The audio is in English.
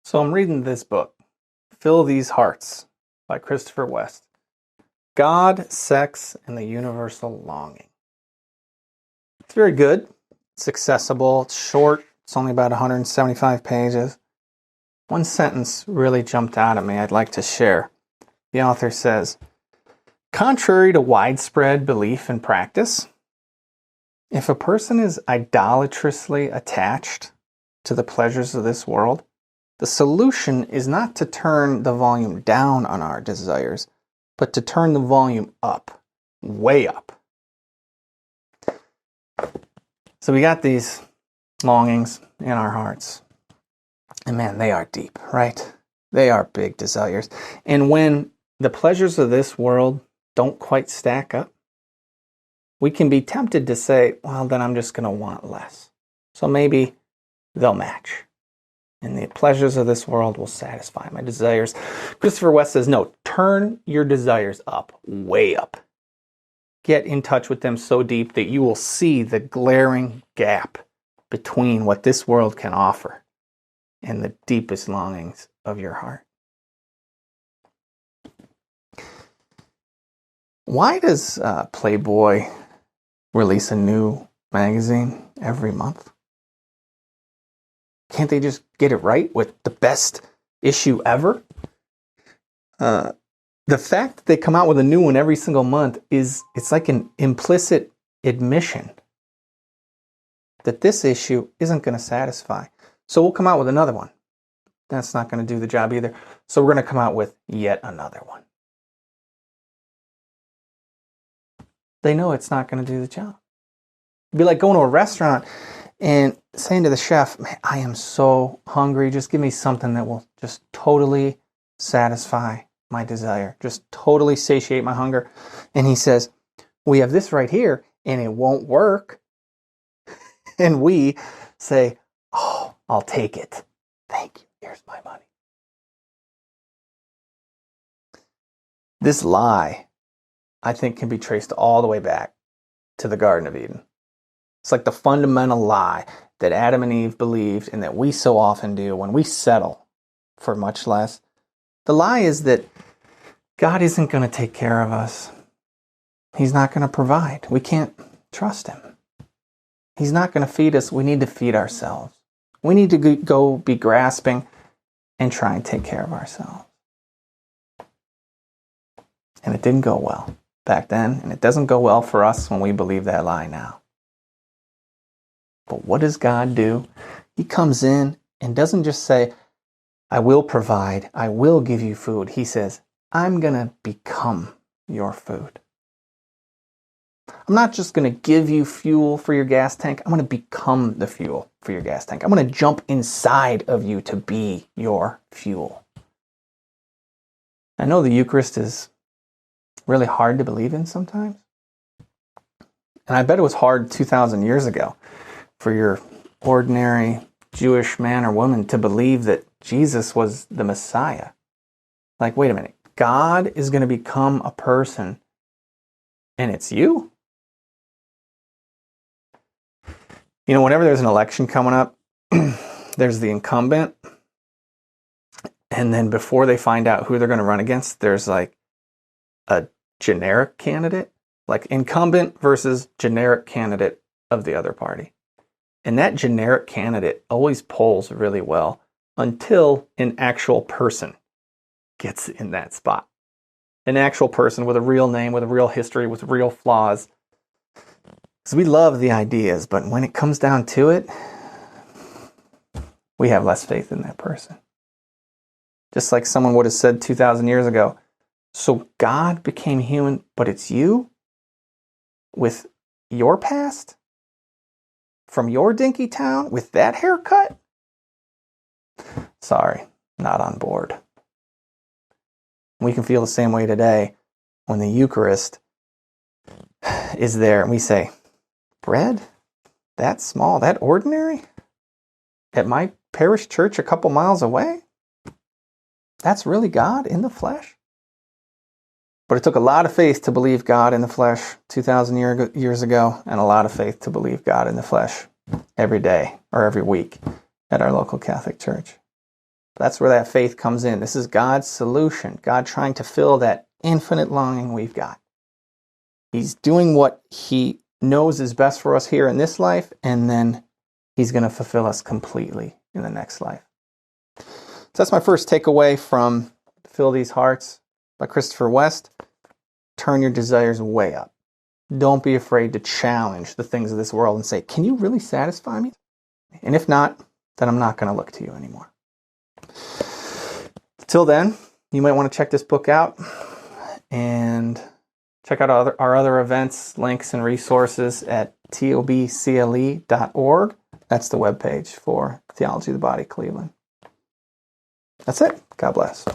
So I'm reading this book, Fill These Hearts by Christopher West. God, Sex, and the Universal Longing. It's very good. It's accessible. It's short. It's only about 175 pages. One sentence really jumped out at me I'd like to share. The author says, contrary to widespread belief and practice, if a person is idolatrously attached to the pleasures of this world, the solution is not to turn the volume down on our desires, but to turn the volume up, way up. So we got these longings in our hearts. And man, they are deep, right? They are big desires. And when the pleasures of this world don't quite stack up, we can be tempted to say, well, then I'm just going to want less. So maybe they'll match. And the pleasures of this world will satisfy my desires. Christopher West says, no, turn your desires up, way up. Get in touch with them so deep that you will see the glaring gap between what this world can offer and the deepest longings of your heart. Why does Playboy release a new magazine every month? Can't they just get it right with the best issue ever? The fact that they come out with a new one every single month it's like an implicit admission that this issue isn't going to satisfy. So we'll come out with another one. That's not going to do the job either. So we're going to come out with yet another one. They know it's not going to do the job. It'd be like going to a restaurant and saying to the chef, man, I am so hungry. Just give me something that will just totally satisfy my desire. Just totally satiate my hunger. And he says, we have this right here and it won't work. And we say, oh, I'll take it. Thank you. Here's my money. This lie, I think, can be traced all the way back to the Garden of Eden. It's like the fundamental lie that Adam and Eve believed and that we so often do when we settle for much less. The lie is that God isn't going to take care of us. He's not going to provide. We can't trust him. He's not going to feed us. We need to feed ourselves. We need to go be grasping and try and take care of ourselves. And it didn't go well back then, and it doesn't go well for us when we believe that lie now. But what does God do? He comes in and doesn't just say, I will provide, I will give you food. He says, I'm going to become your food. I'm not just going to give you fuel for your gas tank. I'm going to become the fuel for your gas tank. I'm going to jump inside of you to be your fuel. I know the Eucharist is really hard to believe in sometimes. And I bet it was hard 2,000 years ago for your ordinary Jewish man or woman to believe that Jesus was the Messiah. Like, wait a minute, God is going to become a person and it's you? You know, whenever there's an election coming up, there's the incumbent, and then before they find out who they're going to run against, there's like a generic candidate, like incumbent versus generic candidate of the other party. And that generic candidate always polls really well until an actual person gets in that spot. An actual person with a real name, with a real history, with real flaws. Because we love the ideas, but when it comes down to it, we have less faith in that person. Just like someone would have said 2,000 years ago, so God became human, but it's you? With your past? From your dinky town? With that haircut? Sorry, not on board. We can feel the same way today when the Eucharist is there and we say, bread? That small? That ordinary? At my parish church a couple miles away? That's really God in the flesh? But it took a lot of faith to believe God in the flesh 2,000 years ago, and a lot of faith to believe God in the flesh every day or every week at our local Catholic church. That's where that faith comes in. This is God's solution. God trying to fill that infinite longing we've got. He's doing what he knows is best for us here in this life, and then he's going to fulfill us completely in the next life. So that's my first takeaway from Fill These Hearts by Christopher West. Turn your desires way up. Don't be afraid to challenge the things of this world and say, can you really satisfy me? And if not, then I'm not going to look to you anymore. Till then, you might want to check this book out and check out our other events, links, and resources at tobcle.org. That's the webpage for Theology of the Body Cleveland. That's it. God bless.